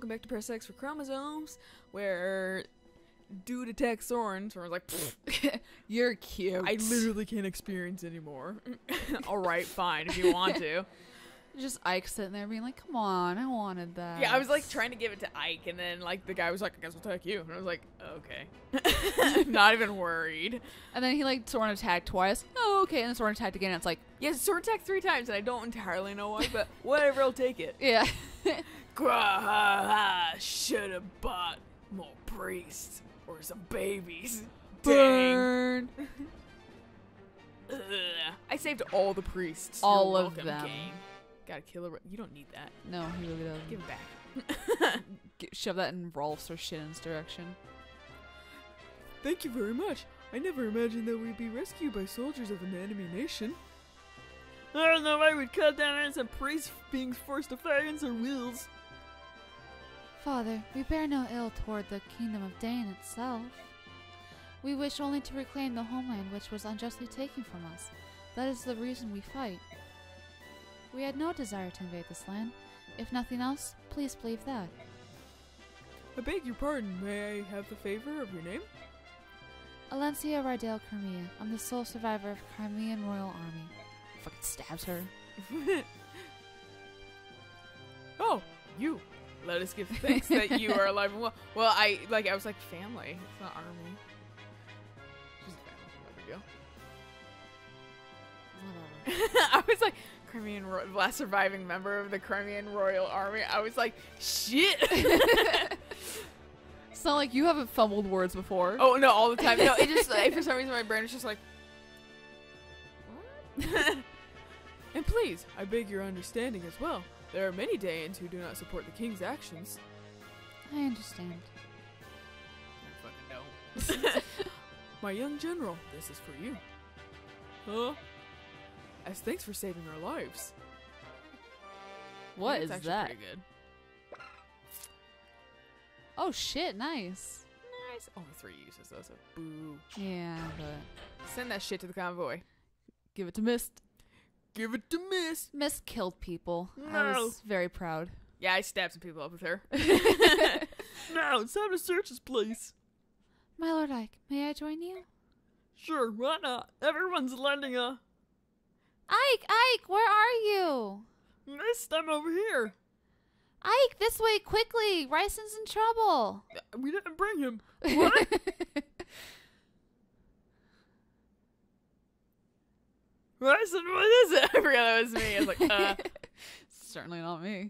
welcome back to Press X for Chromosomes, where dude attacks Soren. Soren's like, you're cute. I literally can't experience anymore. Alright, fine, if you want to. Just Ike sitting there being like, come on, I wanted that. Yeah, I was like trying to give it to Ike, and then like the guy was like, I guess we'll attack you. And I was like, okay. Not even worried. And then he like Soren attacked twice. Oh, okay. And then Soren attacked again. And it's like, yeah, Soren attacked 3 times, and I don't entirely know why, but whatever, I'll take it. yeah. Should have bought more priests or some babies. Burn. Ugh. I saved all the priests. All You're of welcome, them. Game. Gotta kill a. You don't need that. No, he really doesn't. Give it back. Shove that in Rolf's or Shinnen's direction. Thank you very much. I never imagined that we'd be rescued by soldiers of an enemy nation. I don't know why we'd cut down innocent priests being forced to fight against their wills. Father, we bear no ill toward the kingdom of Dane itself. We wish only to reclaim the homeland which was unjustly taken from us. That is the reason we fight. We had no desire to invade this land. If nothing else, please believe that. I beg your pardon. May I have the favor of your name? Alencia Rydale Crimea. I'm the sole survivor of Crimean Royal Army. Fucking stabs her. Oh, you. Let us give thanks that you are alive and well. Well, I was like family. It's not army. Just family. There we go. Whatever. I was like, last surviving member of the Crimean Royal Army. I was like, shit. It's not like you haven't fumbled words before. Oh no, all the time. No, it just for some reason my brain is just like, what? And please, I beg your understanding as well. There are many Danes who do not support the king's actions. I understand. I fucking don't. My young general, this is for you. Huh? As thanks for saving our lives. What That's is actually that? Pretty good. Oh shit, nice. Nice. Only 3 uses though, so boo. Yeah, but Send that shit to the convoy. give it to Mist. Give it to Miss. Mist killed people. No. I was very proud. Yeah, I stabbed some people up with her. No, it's time to search this place. My Lord Ike, may I join you? Sure, why not? Everyone's lending a... Ike, where are you? Mist, I'm over here. Ike, this way, quickly! Ryson's in trouble. We didn't bring him. What? Ryson, what is it? I forgot that was me. I was like, Certainly not me.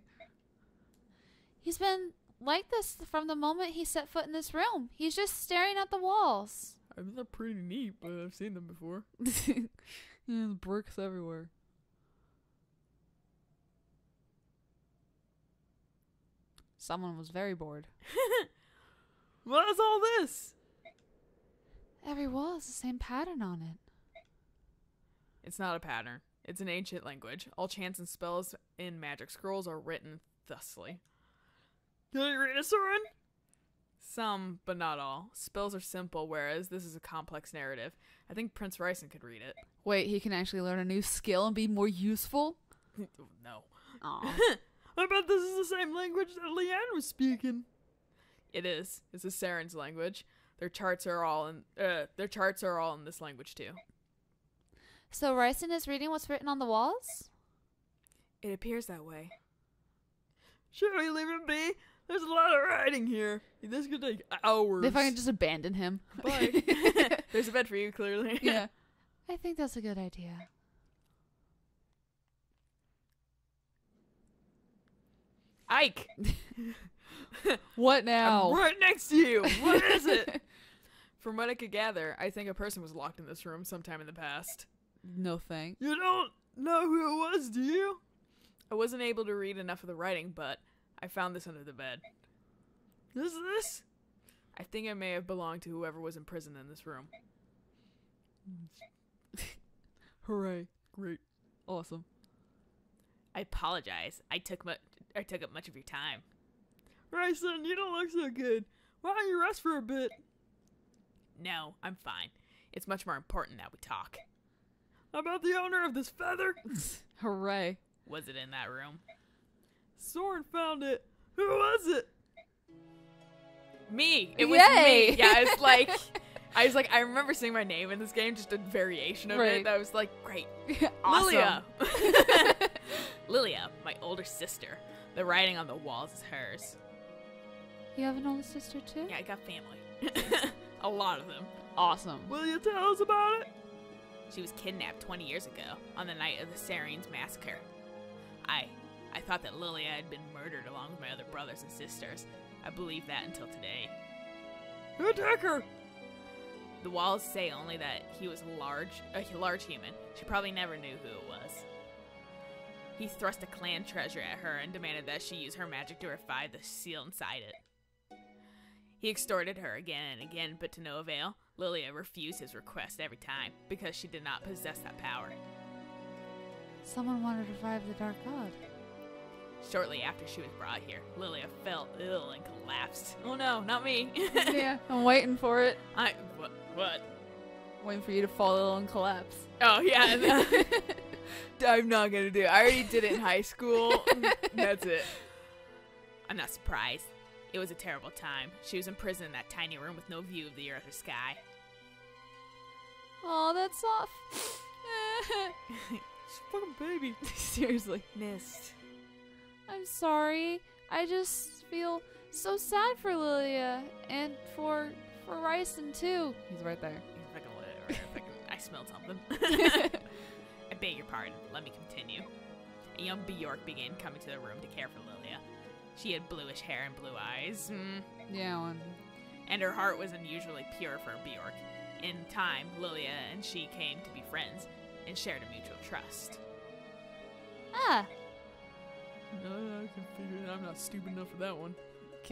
He's been like this from the moment he set foot in this room. He's just staring at the walls. I mean, they're pretty neat, but I've seen them before. There's bricks everywhere. Someone was very bored. What is all this? Every wall has the same pattern on it. It's not a pattern. It's an ancient language. All chants and spells in magic scrolls are written thusly. Can you read it, Soren? Some, but not all. Spells are simple, whereas this is a complex narrative. I think Prince Ryson could read it. Wait, he can actually learn a new skill and be more useful? No. Aw. I bet this is the same language that Leanne was speaking. It is. It's a Saren's language. Their charts are all in this language too. So Ryson is reading what's written on the walls? It appears that way. Should we leave him be? There's a lot of writing here. This could take hours. If I can just abandon him. Bye. There's a bed for you, clearly. Yeah. I think that's a good idea. Ike! What now? I'm right next to you! What is it? From what I could gather, I think a person was locked in this room sometime in the past. No thanks. You don't know who it was, do you? I wasn't able to read enough of the writing, but I found this under the bed. Is this? I think it may have belonged to whoever was imprisoned in this room. Hooray. Great. Awesome. I apologize. I took up much of your time. Ryson, you don't look so good. Why don't you rest for a bit? No, I'm fine. It's much more important that we talk. About the owner of this feather? Hooray. Was it in that room? Soren found it. Who was it? Me. It was Yay! me. Yeah, it's like I remember seeing my name in this game, just a variation of Right. it. That was like, great. Awesome. Lilia. Lilia, my older sister. The writing on the walls is hers. You have an older sister too? Yeah, I got family. A lot of them. Awesome. Will you tell us about it? She was kidnapped 20 years ago on the night of the Sarines massacre. I thought that Lilia had been murdered along with my other brothers and sisters. I believed that until today. Who attacked her? The walls say only that he was a large human. She probably never knew who it was. He thrust a clan treasure at her and demanded that she use her magic to revive the seal inside it. He extorted her again and again, but to no avail. Lilia refused his request every time because she did not possess that power. Someone wanted to revive the Dark God. Shortly after she was brought here, Lilia fell ill and collapsed. Oh no, not me. Yeah, I'm waiting for it. What? Waiting for you to fall ill and collapse. Oh yeah. I'm not gonna do it. I already did it in high school. That's it. I'm not surprised. It was a terrible time. She was imprisoned in that tiny room with no view of the earth or sky. Oh, that's soft. She's a fucking baby. Seriously. Missed. I'm sorry. I just feel so sad for Lilia and for Ryson too. He's right there. I smelled something. I beg your pardon. Let me continue. A young Bjork began coming to the room to care for Lilia. She had bluish hair and blue eyes. Yeah, And her heart was unusually pure for a Bjork. In time, Lilia and she came to be friends and shared a mutual trust. Ah, No, I can figure it. I'm not stupid enough for that one.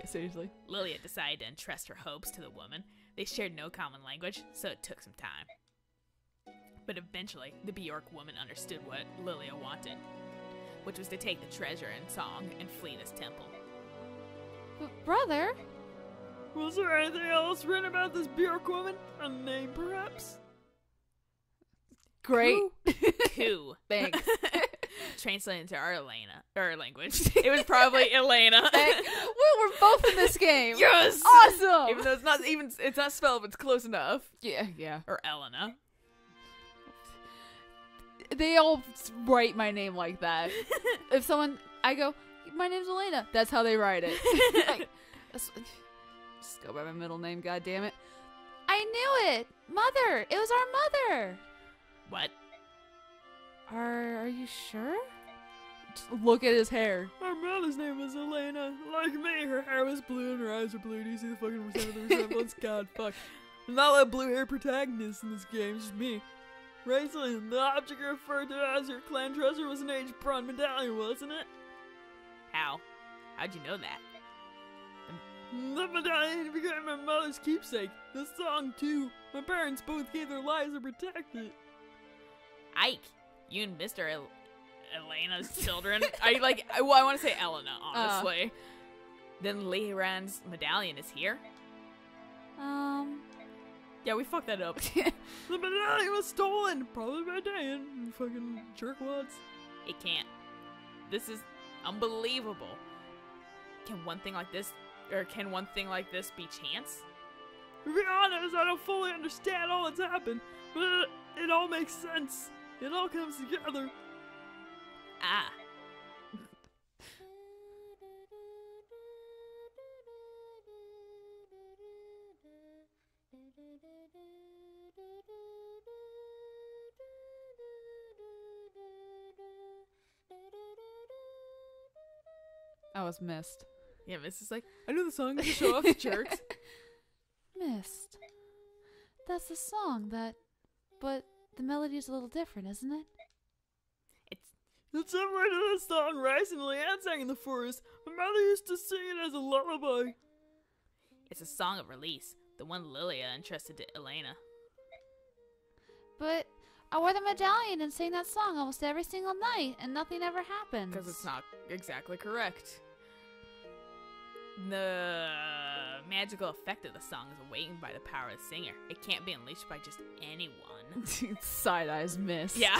seriously. Lilia decided to entrust her hopes to the woman. They shared no common language, so it took some time. But eventually, the Bjork woman understood what Lilia wanted, which was to take the treasure and song and flee this temple. but brother, Was there anything else written about this Bjork woman? A name, perhaps? Great. Ku. Thanks. Translated into our language. It was probably Elena. We're both in this game. Yes! Awesome. Even though it's not spelled, but it's close enough. Yeah. Or Elena. They all write my name like that. If I go, my name's Elena. That's how they write it. Like, just go by my middle name, God damn it. I knew it. Mother, it was our mother. What? Are you sure? Just look at his hair. Our mother's name was Elena. Like me, her hair was blue and her eyes were blue. Do you see the fucking percent of the resemblance? God, fuck. I'm not a blue hair protagonist in this game, it's just me. Raisin, the object you referred to as your clan treasure was an H-Bron medallion, wasn't it? How? How'd you know that? The medallion became my mother's keepsake. The song, too. My parents both gave their lives to protect it. Ike, you and Mr. Elena's children. I want to say Elena, honestly. Then Lehiran's medallion is here? Yeah, we fucked that up. The medallion was stolen! Probably by Dan, you fucking jerkwads. It can't. This is unbelievable. Can one thing like this be chance? To be honest, I don't fully understand all that's happened, but it all makes sense. It all comes together. Ah. I was missed. Yeah, Miss is like, I know the song to show off the jerks. Mist. That's the song but the melody is a little different, isn't it? It's similar to the song Rice and Leanne sang in the forest. My mother used to sing it as a lullaby. It's a song of release, the one Lilia entrusted to Elena. But I wore the medallion and sang that song almost every single night, and nothing ever happens. Because it's not exactly correct. The magical effect of the song is awakened by the power of the singer. It can't be unleashed by just anyone. Side eyes missed. Yeah.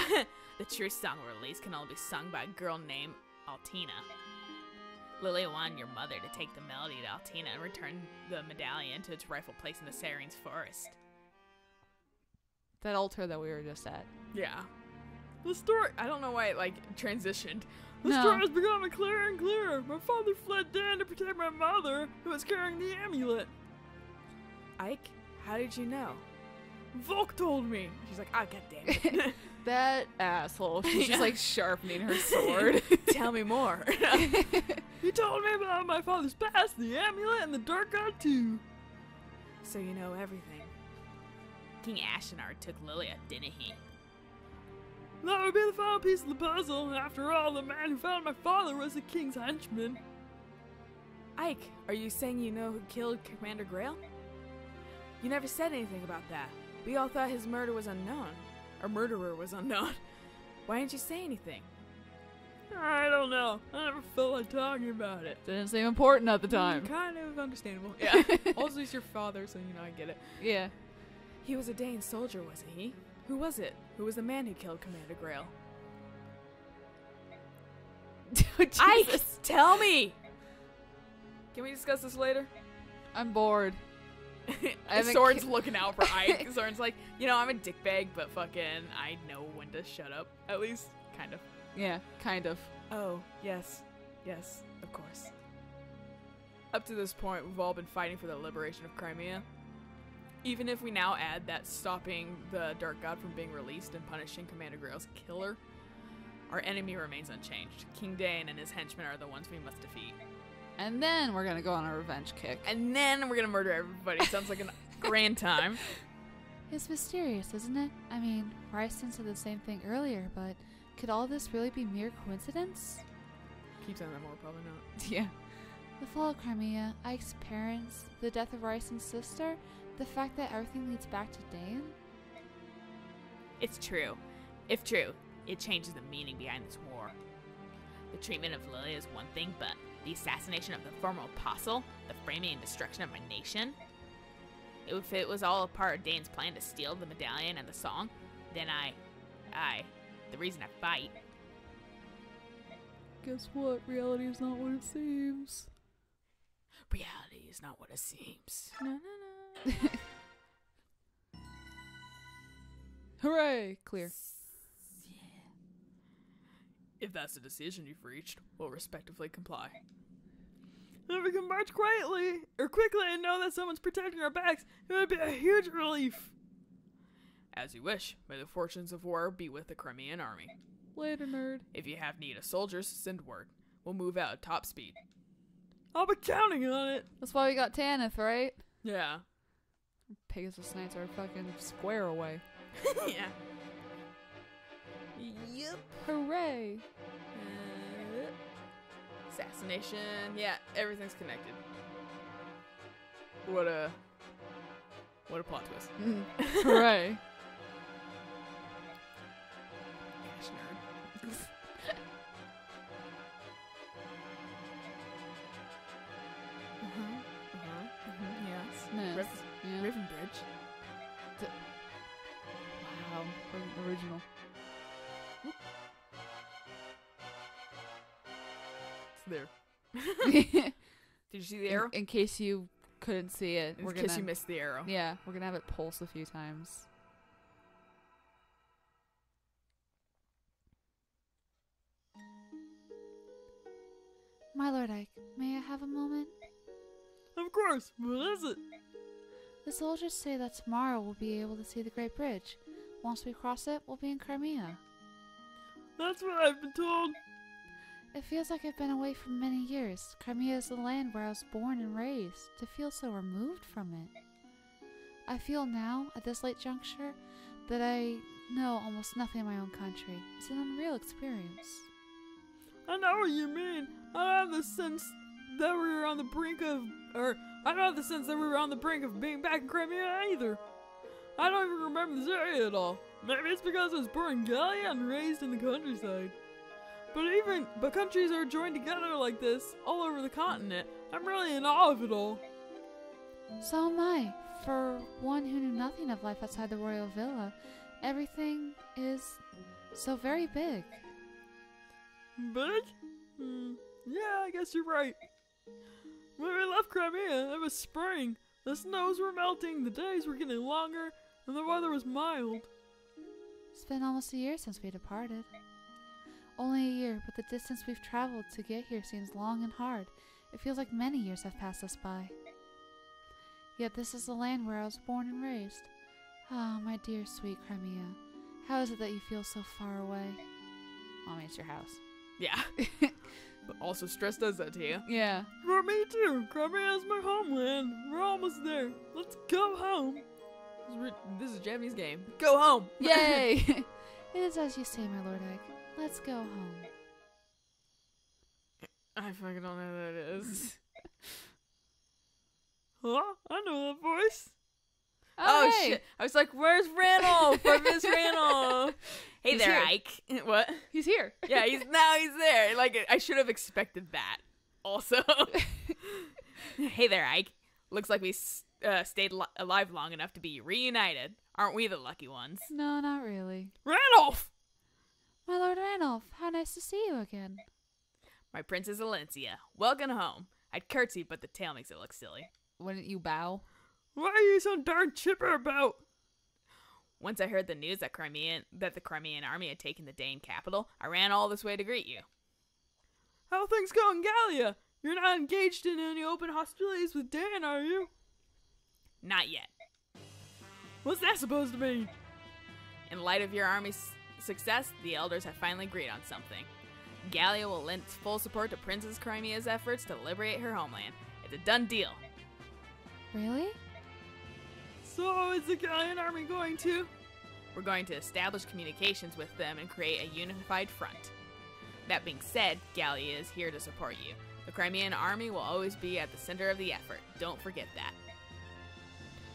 The true song of release can only be sung by a girl named Altina. Lilia wanted your mother to take the melody to Altina and return the medallion to its rightful place in the Sarene's forest. That altar that we were just at. Yeah. The story, I don't know why it, like, transitioned. The No. story has becoming clearer and clearer. My father fled Dan to protect my mother, who was carrying the amulet. Ike, how did you know? Volk told me. She's like, ah, goddammit. That asshole. She's Yeah. just like sharpening her sword. Tell me more. He told me about my father's past, the amulet, and the Dark God too. So you know everything. King Ashenard took Lilia, didn't he? That would be the final piece of the puzzle. After all, the man who found my father was the king's henchman. Ike, are you saying you know who killed Commander Grail? You never said anything about that. We all thought his murder was unknown. Or murderer was unknown. Why didn't you say anything? I don't know. I never felt like talking about it. Didn't seem important at the time. Kind of understandable. Yeah. Also, he's your father, so you know I get it. Yeah. He was a Dane soldier, wasn't he? Who was it? Who was the man who killed Commander Grail? Ike, tell me! Can we discuss this later? I'm bored. haven't Soren's looking out for Ike. Soren's like, you know, I'm a dickbag, but fucking I know when to shut up. At least, kind of. Yeah, kind of. Oh, yes. Yes, of course. Up to this point, we've all been fighting for the liberation of Crimea. Even if we now add that stopping the Dark God from being released and punishing Commander Grail's killer, our enemy remains unchanged. King Dane and his henchmen are the ones we must defeat. And then we're gonna go on a revenge kick. And then we're gonna murder everybody. Sounds like a grand time. It's mysterious, isn't it? I mean, Ryston said the same thing earlier, but could all this really be mere coincidence? Keep saying that more, probably not. Yeah. The fall of Crimea, Ike's parents, the death of Ryston's sister, the fact that everything leads back to Dane? It's true. If true, it changes the meaning behind this war. The treatment of Lilia is one thing, but the assassination of the former apostle, the framing and destruction of my nation, if it was all a part of Dane's plan to steal the medallion and the song, then the reason I fight. Guess what? Reality is not what it seems. Reality is not what it seems. No, no, no. Hooray! Clear. If that's the decision you've reached, we'll respectively comply. If we can march quickly and know that someone's protecting our backs, it would be a huge relief. As you wish. May the fortunes of war be with the Crimean army. Later, nerd. If you have need of soldiers, send word. We'll move out at top speed. I'll be counting on it. That's why we got Tanith, right? Yeah. Pegasus Knights are fucking square away. Yeah. Yep. Hooray! Assassination. Yeah, everything's connected. What a plot twist. Hooray! Gosh, nerd. Yes. Nice. Yeah. Riven Bridge. Wow. Original. It's there. Did you see the arrow? In case you couldn't see it, In we're case gonna. you missed the arrow. Yeah, we're gonna have it pulse a few times. My lord Ike, may I have a moment? Of course. What is it? The soldiers say that tomorrow we'll be able to see the Great Bridge. Once we cross it, we'll be in Crimea. That's what I've been told. It feels like I've been away for many years. Crimea is the land where I was born and raised. To feel so removed from it. I feel now, at this late juncture, that I know almost nothing of my own country. It's an unreal experience. I know what you mean. I don't have the sense that we were on the brink of, being back in Crimea either. I don't even remember this area at all. Maybe it's because I was born in Gallia and raised in the countryside. But countries are joined together like this all over the continent. I'm really in awe of it all. So am I. For one who knew nothing of life outside the royal villa, everything is so very big. Big? Yeah, I guess you're right. When we left Crimea, it was spring. The snows were melting, the days were getting longer, and the weather was mild. It's been almost a year since we departed. Only a year, but the distance we've traveled to get here seems long and hard. It feels like many years have passed us by. Yet this is the land where I was born and raised. Ah, my dear sweet Crimea. How is it that you feel so far away? Mommy, it's your house. Yeah. But also stress does that to you. Yeah. For me too. Crimea is my homeland. We're almost there. Let's go home. This is a Japanese game. Go home. Yay! It is as you say, my Lord Egg. Let's go home. I fucking don't know who that is. Huh? I know that voice. Oh, hey. shit. I was like, where's Randolph? I miss Randolph. Hey He's there, here. Ike. What? He's here. Yeah, he's there. Like, I should have expected that. Also. Hey there, Ike. Looks like we stayed alive long enough to be reunited. Aren't we the lucky ones? No, not really. Randolph! My Lord Randolph, how nice to see you again. My Princess Alencia. Welcome home. I'd curtsy, but the tail makes it look silly. Wouldn't you bow? What are you so darn chipper about? Once I heard the news that the Crimean army had taken the Dane capital, I ran all this way to greet you. How things go in Gallia? You're not engaged in any open hostilities with Dan, are you? Not yet. What's that supposed to mean? In light of your army's success, the elders have finally agreed on something. Gallia will lend full support to Princess Crimea's efforts to liberate her homeland. It's a done deal. Really? So is the Gallian army going to? We're going to establish communications with them and create a unified front. That being said, Gallia is here to support you. The Crimean army will always be at the center of the effort. Don't forget that.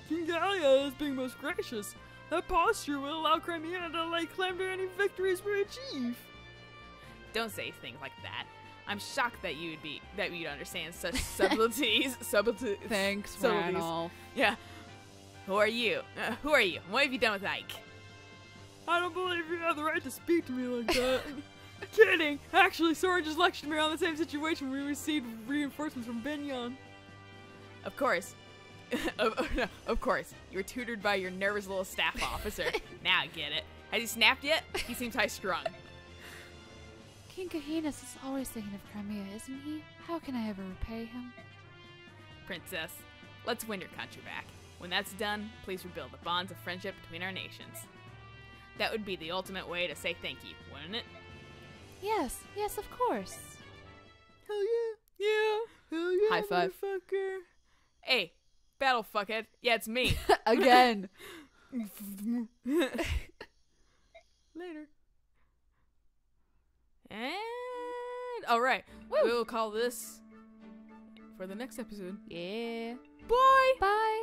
King Gallia is being most gracious. That posture will allow Crimea to lay claim to any victories we achieve. Don't say things like that. I'm shocked that you'd understand such subtleties. Thanks, subtleties. Randolph. Yeah. Who are you? Who are you? What have you done with Ike? I don't believe you have the right to speak to me like that. Kidding! Actually, Sora just lectured me on the same situation when we received reinforcements from Benyon. Of course. Of course. You were tutored by your nervous little staff officer. Now I get it. Has he snapped yet? He seems high-strung. King Kahinas is always thinking of Crimea, isn't he? How can I ever repay him? Princess, let's win your country back. When that's done, please rebuild the bonds of friendship between our nations. That would be the ultimate way to say thank you, wouldn't it? Yes, of course. Hell yeah. Yeah. Hell yeah, High five. motherfucker. Hey, battle fuckhead. Yeah, it's me. Again. Later. And alright, we'll call this for the next episode. Yeah. Bye! Bye.